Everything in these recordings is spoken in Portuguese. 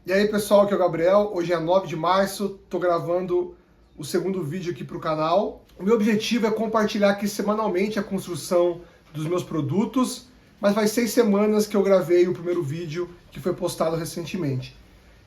E aí pessoal, aqui é o Gabriel, hoje é 9 de março, estou gravando o segundo vídeo aqui para o canal. O meu objetivo é compartilhar aqui semanalmente a construção dos meus produtos, mas faz 6 semanas que eu gravei o primeiro vídeo que foi postado recentemente.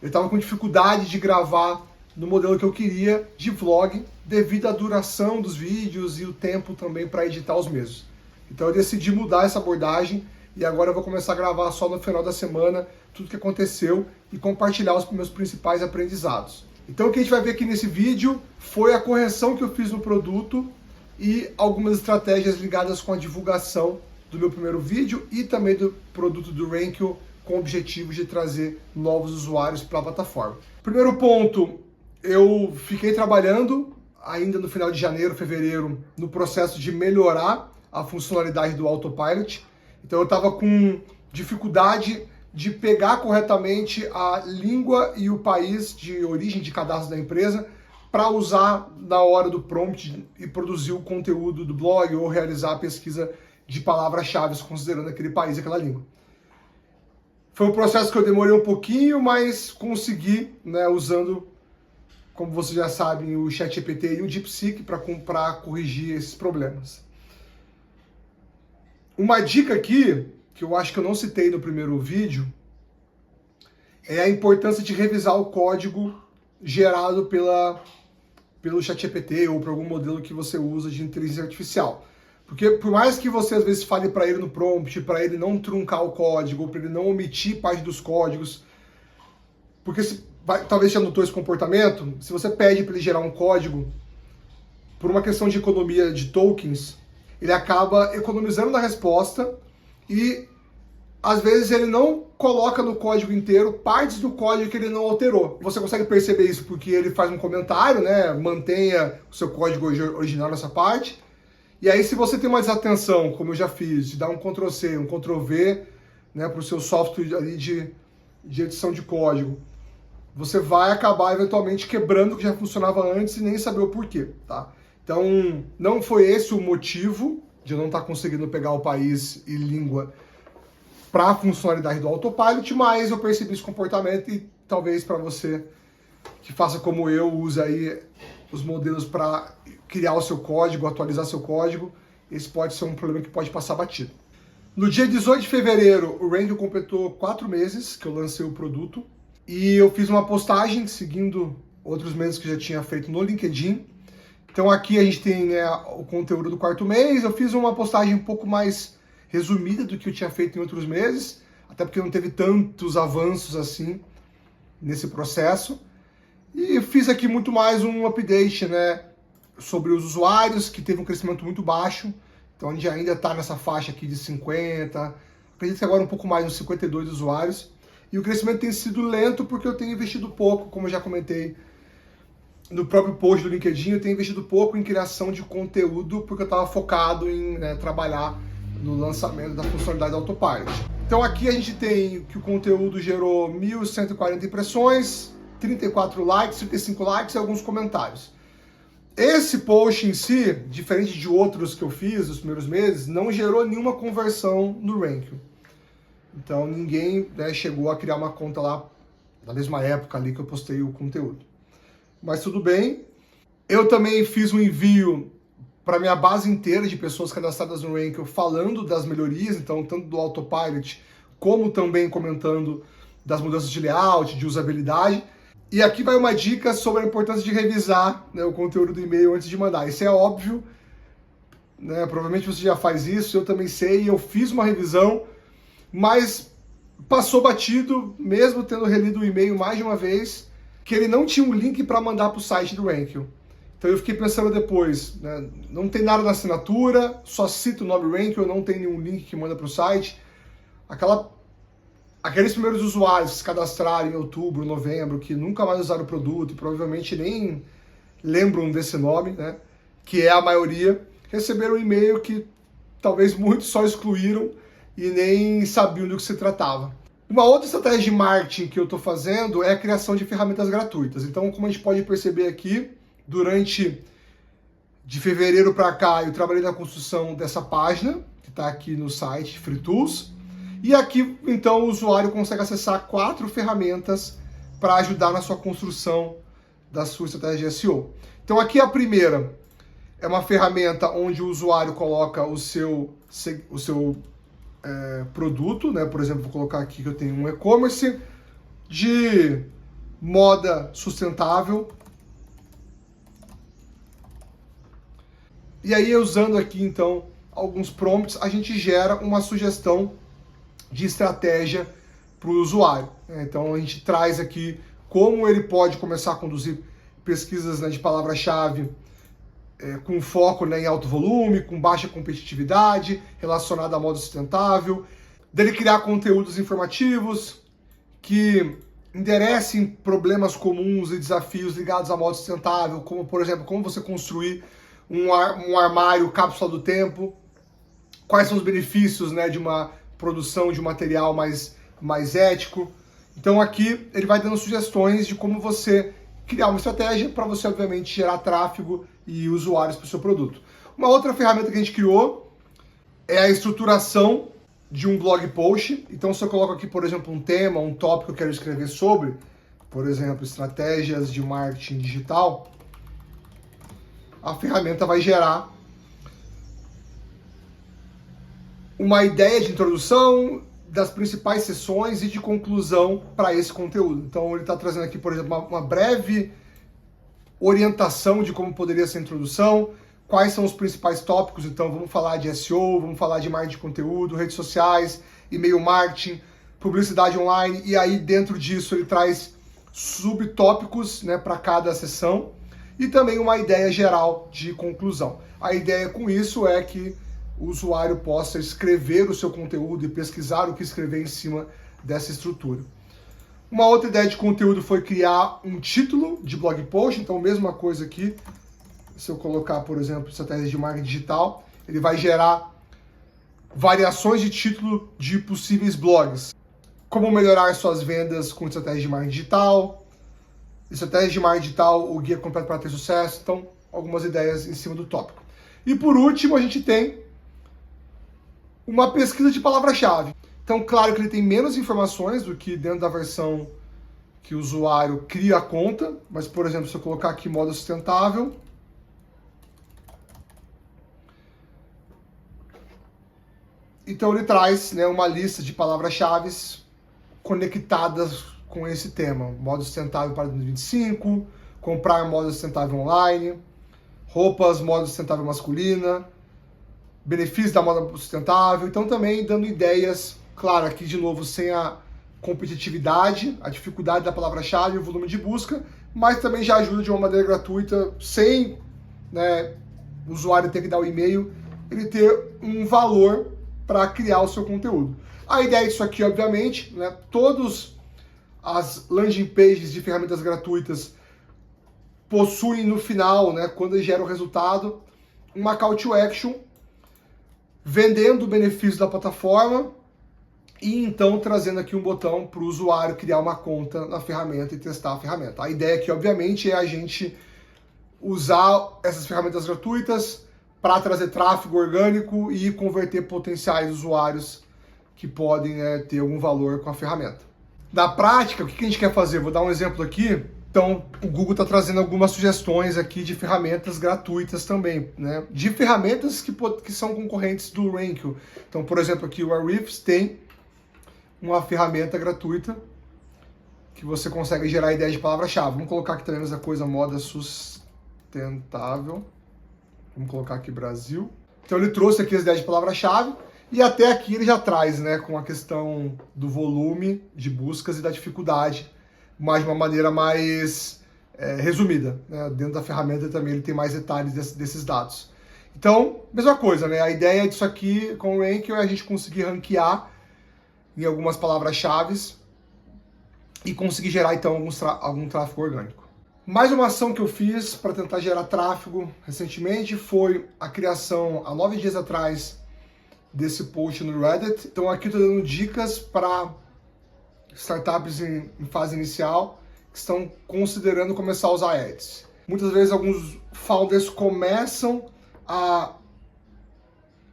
Eu estava com dificuldade de gravar no modelo que eu queria de vlog, devido à duração dos vídeos e o tempo também para editar os mesmos. Então eu decidi mudar essa abordagem e agora eu vou começar a gravar só no final da semana tudo que aconteceu e compartilhar os meus principais aprendizados. Então o que a gente vai ver aqui nesse vídeo foi a correção que eu fiz no produto e algumas estratégias ligadas com a divulgação do meu primeiro vídeo e também do produto do Rankel, com o objetivo de trazer novos usuários para a plataforma. Primeiro ponto, eu fiquei trabalhando ainda no final de janeiro, fevereiro, no processo de melhorar a funcionalidade do Autopilot. Então eu estava com dificuldade de pegar corretamente a língua e o país de origem de cadastro da empresa para usar na hora do prompt e produzir o conteúdo do blog ou realizar a pesquisa de palavras-chave considerando aquele país e aquela língua. Foi um processo que eu demorei um pouquinho, mas consegui, né, usando, como vocês já sabem, o ChatGPT e o DeepSeek para corrigir esses problemas. Uma dica aqui, que eu acho que eu não citei no primeiro vídeo, é a importância de revisar o código gerado pelo ChatGPT ou por algum modelo que você usa de inteligência artificial. Porque por mais que você às vezes fale para ele no prompt, para ele não truncar o código, para ele não omitir parte dos códigos, porque talvez você já notou esse comportamento, se você pede para ele gerar um código, por uma questão de economia de tokens, ele acaba economizando na resposta e às vezes ele não coloca no código inteiro partes do código que ele não alterou. Você consegue perceber isso porque ele faz um comentário, né? Mantenha o seu código original nessa parte. E aí se você tem uma desatenção, como eu já fiz, de dar um Ctrl+C, um Ctrl+V, né, para o seu software ali de edição de código, você vai acabar eventualmente quebrando o que já funcionava antes e nem saber o porquê, tá? Então, não foi esse o motivo de eu não estar conseguindo pegar o país e língua para a funcionalidade do Autopilot, mas eu percebi esse comportamento e talvez para você que faça como eu, use aí os modelos para criar o seu código, atualizar seu código, esse pode ser um problema que pode passar batido. No dia 18 de fevereiro, o Rankel completou 4 meses que eu lancei o produto e eu fiz uma postagem seguindo outros meses que eu já tinha feito no LinkedIn. Então aqui a gente tem, né, o conteúdo do 4º mês, eu fiz uma postagem um pouco mais resumida do que eu tinha feito em outros meses, até porque não teve tantos avanços assim nesse processo. E fiz aqui muito mais um update, né, sobre os usuários, que teve um crescimento muito baixo, então a gente ainda está nessa faixa aqui de 50, acredito que agora um pouco mais, uns 52 usuários, e o crescimento tem sido lento porque eu tenho investido pouco, como eu já comentei no próprio post do LinkedIn, eu tenho investido pouco em criação de conteúdo porque eu estava focado em, né, trabalhar no lançamento da funcionalidade do Autopilot. Então aqui a gente tem que o conteúdo gerou 1.140 impressões, 34 likes, 35 likes e alguns comentários. Esse post em si, diferente de outros que eu fiz nos primeiros meses, não gerou nenhuma conversão no Rankel. Então ninguém, né, chegou a criar uma conta lá na mesma época ali que eu postei o conteúdo. Mas tudo bem. Eu também fiz um envio para minha base inteira de pessoas cadastradas no Rankel falando das melhorias, então tanto do Autopilot como também comentando das mudanças de layout, de usabilidade. E aqui vai uma dica sobre a importância de revisar, né, o conteúdo do e-mail antes de mandar. Isso é óbvio, né, provavelmente você já faz isso, eu também sei, eu fiz uma revisão, mas passou batido, mesmo tendo relido o e-mail mais de uma vez, que ele não tinha um link para mandar para o site do Rankel. Então eu fiquei pensando depois, né, não tem nada na assinatura, só cita o nome Rankel, não tem nenhum link que manda para o site. Aqueles primeiros usuários que se cadastraram em outubro, novembro, que nunca mais usaram o produto e provavelmente nem lembram desse nome, né, que é a maioria, receberam um e-mail que talvez muitos só excluíram e nem sabiam do que se tratava. Uma outra estratégia de marketing que eu estou fazendo é a criação de ferramentas gratuitas. Então, como a gente pode perceber aqui, de fevereiro para cá, eu trabalhei na construção dessa página, que está aqui no site Free Tools. E aqui, então, o usuário consegue acessar 4 ferramentas para ajudar na sua construção da sua estratégia de SEO. Então aqui a primeira é uma ferramenta onde o usuário coloca o seu produto, né? Por exemplo, vou colocar aqui que eu tenho um e-commerce de moda sustentável. E aí, usando aqui então alguns prompts, a gente gera uma sugestão de estratégia para o usuário. Então a gente traz aqui como ele pode começar a conduzir pesquisas, né, de palavra-chave com foco, né, em alto volume, com baixa competitividade, relacionada à moda sustentável, dele criar conteúdos informativos que enderecem problemas comuns e desafios ligados à moda sustentável, como, por exemplo, como você construir um armário cápsula do tempo, quais são os benefícios, né, de uma produção de um material mais ético. Então aqui ele vai dando sugestões de como você criar uma estratégia para você, obviamente, gerar tráfego e usuários para o seu produto. Uma outra ferramenta que a gente criou é a estruturação de um blog post. Então, se eu coloco aqui, por exemplo, um tema, um tópico que eu quero escrever sobre, por exemplo, estratégias de marketing digital, a ferramenta vai gerar uma ideia de introdução, das principais sessões e de conclusão para esse conteúdo. Então ele está trazendo aqui, por exemplo, uma breve orientação de como poderia ser a introdução, quais são os principais tópicos. Então vamos falar de SEO, vamos falar de marketing de conteúdo, redes sociais, e-mail marketing, publicidade online, e aí dentro disso ele traz subtópicos, né, para cada sessão e também uma ideia geral de conclusão. A ideia com isso é que o usuário possa escrever o seu conteúdo e pesquisar o que escrever em cima dessa estrutura. Uma outra ideia de conteúdo foi criar um título de blog post. Então, mesma coisa aqui, se eu colocar, por exemplo, estratégias de marketing digital, ele vai gerar variações de título de possíveis blogs. Como melhorar suas vendas com estratégias de marketing digital, estratégias de marketing digital, o guia completo para ter sucesso. Então, algumas ideias em cima do tópico. E por último, a gente tem uma pesquisa de palavra-chave. Então, claro que ele tem menos informações do que dentro da versão que o usuário cria a conta, mas, por exemplo, se eu colocar aqui moda sustentável, então ele traz, né, uma lista de palavras-chave conectadas com esse tema. Moda sustentável para 2025, comprar moda sustentável online, roupas, moda sustentável masculina, benefícios da moda sustentável. Então também dando ideias, claro, aqui de novo sem a competitividade, a dificuldade da palavra-chave, o volume de busca, mas também já ajuda de uma maneira gratuita, sem, né, o usuário ter que dar o e-mail, ele ter um valor para criar o seu conteúdo. A ideia disso aqui, obviamente, né, todas as landing pages de ferramentas gratuitas possuem no final, né, quando eles geram o resultado, uma call to action vendendo o benefício da plataforma e então trazendo aqui um botão para o usuário criar uma conta na ferramenta e testar a ferramenta. A ideia aqui, obviamente, é a gente usar essas ferramentas gratuitas para trazer tráfego orgânico e converter potenciais usuários que podem, né, ter algum valor com a ferramenta. Na prática, o que a gente quer fazer? Vou dar um exemplo aqui. Então, o Google está trazendo algumas sugestões aqui de ferramentas gratuitas também, né? De ferramentas que são concorrentes do Rank. Então, por exemplo, aqui o Ahrefs tem uma ferramenta gratuita que você consegue gerar ideias de palavra-chave. Vamos colocar aqui também a mesma coisa, moda sustentável. Vamos colocar aqui Brasil. Então ele trouxe aqui as ideias de palavra-chave e até aqui ele já traz, né, com a questão do volume de buscas e da dificuldade, mas de uma maneira mais resumida, né? Dentro da ferramenta também ele tem mais detalhes desses dados. Então, mesma coisa, né? A ideia disso aqui com o Rank é a gente conseguir ranquear em algumas palavras-chave e conseguir gerar então algum tráfego orgânico. Mais uma ação que eu fiz para tentar gerar tráfego recentemente foi a criação, há 9 dias atrás, desse post no Reddit. Então aqui eu estou dando dicas para startups em fase inicial que estão considerando começar a usar ads. Muitas vezes alguns founders começam a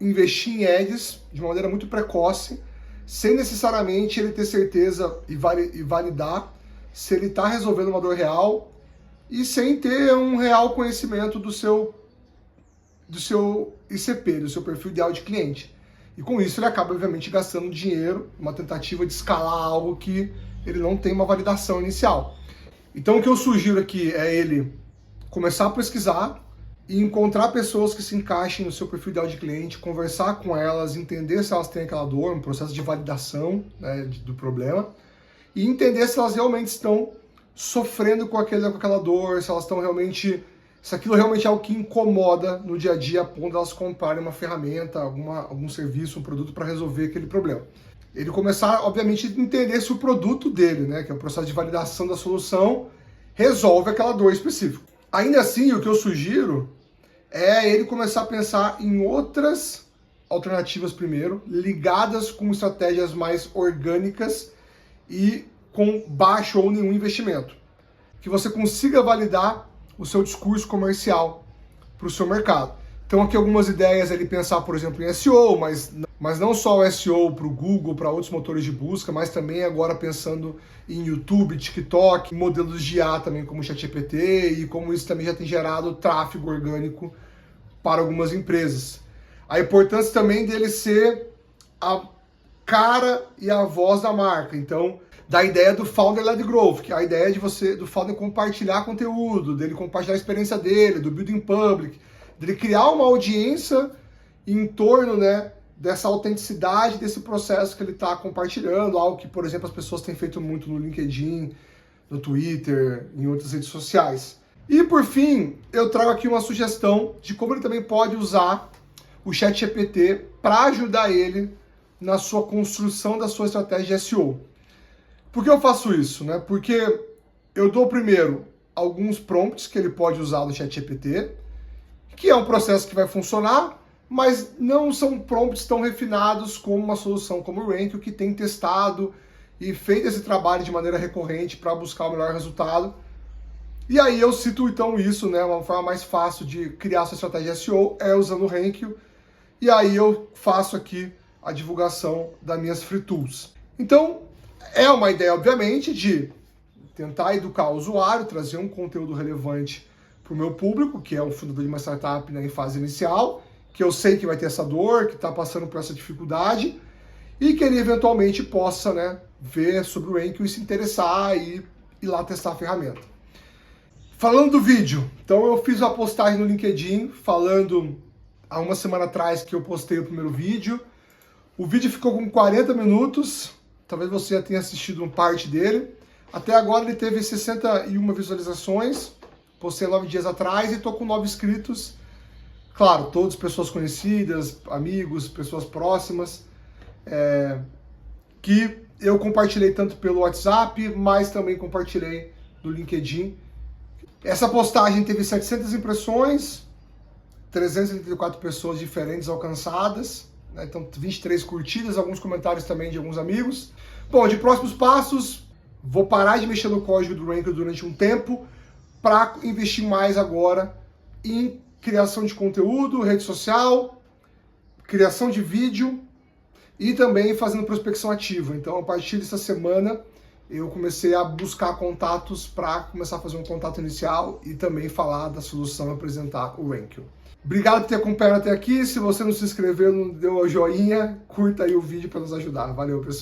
investir em ads de uma maneira muito precoce, sem necessariamente ele ter certeza e validar se ele está resolvendo uma dor real e sem ter um real conhecimento do seu ICP, do seu perfil ideal de cliente. E com isso ele acaba, obviamente, gastando dinheiro, uma tentativa de escalar algo que ele não tem uma validação inicial. Então o que eu sugiro aqui é ele começar a pesquisar e encontrar pessoas que se encaixem no seu perfil ideal de cliente, conversar com elas, entender se elas têm aquela dor, um processo de validação, né, do problema, e entender se elas realmente estão sofrendo com aquela dor, se elas estão realmente, se aquilo realmente é o que incomoda no dia a dia, a ponto de elas comprarem uma ferramenta, algum serviço, um produto para resolver aquele problema. Ele começar, obviamente, a entender se o produto dele, né, que é o processo de validação da solução, resolve aquela dor específica. Ainda assim, o que eu sugiro é ele começar a pensar em outras alternativas primeiro, ligadas com estratégias mais orgânicas e com baixo ou nenhum investimento. Que você consiga validar o seu discurso comercial para o seu mercado. Então aqui algumas ideias, ele pensar, por exemplo, em SEO, mas não só o SEO para o Google, para outros motores de busca, mas também agora pensando em YouTube, TikTok, modelos de IA também como o ChatGPT, e como isso também já tem gerado tráfego orgânico para algumas empresas. A importância também dele ser a cara e a voz da marca. Então, da ideia do Founder-led Growth, que é a ideia do founder compartilhar conteúdo, dele compartilhar a experiência dele, do building public, dele criar uma audiência em torno, né, dessa autenticidade desse processo que ele está compartilhando, algo que, por exemplo, as pessoas têm feito muito no LinkedIn, no Twitter, em outras redes sociais. E, por fim, eu trago aqui uma sugestão de como ele também pode usar o ChatGPT para ajudar ele na sua construção da sua estratégia de SEO. Por que eu faço isso, né? Porque eu dou primeiro alguns prompts que ele pode usar no ChatGPT, que é um processo que vai funcionar, mas não são prompts tão refinados como uma solução como o Rank, que tem testado e feito esse trabalho de maneira recorrente para buscar o melhor resultado. E aí eu cito então isso, né? Uma forma mais fácil de criar sua estratégia SEO é usando o Rank. E aí eu faço aqui a divulgação das minhas free tools. Então, é uma ideia, obviamente, de tentar educar o usuário, trazer um conteúdo relevante para o meu público, que é um fundador de uma startup, né, em fase inicial, que eu sei que vai ter essa dor, que está passando por essa dificuldade, e que ele eventualmente possa, né, ver sobre o Rank e se interessar e ir lá testar a ferramenta. Falando do vídeo, então eu fiz uma postagem no LinkedIn, falando há uma semana atrás que eu postei o primeiro vídeo. O vídeo ficou com 40 minutos, talvez você já tenha assistido uma parte dele. Até agora ele teve 61 visualizações, postei 9 dias atrás e estou com 9 inscritos. Claro, todas pessoas conhecidas, amigos, pessoas próximas, que eu compartilhei tanto pelo WhatsApp, mas também compartilhei no LinkedIn. Essa postagem teve 700 impressões, 384 pessoas diferentes alcançadas, né? Então 23 curtidas, alguns comentários também de alguns amigos. Bom, de próximos passos, vou parar de mexer no código do Rank durante um tempo para investir mais agora em criação de conteúdo, rede social, criação de vídeo e também fazendo prospecção ativa. Então, a partir dessa semana, eu comecei a buscar contatos para começar a fazer um contato inicial e também falar da solução e apresentar o Rank. Obrigado por ter acompanhado até aqui. Se você não se inscreveu, não deu o joinha, curta aí o vídeo para nos ajudar. Valeu, pessoal.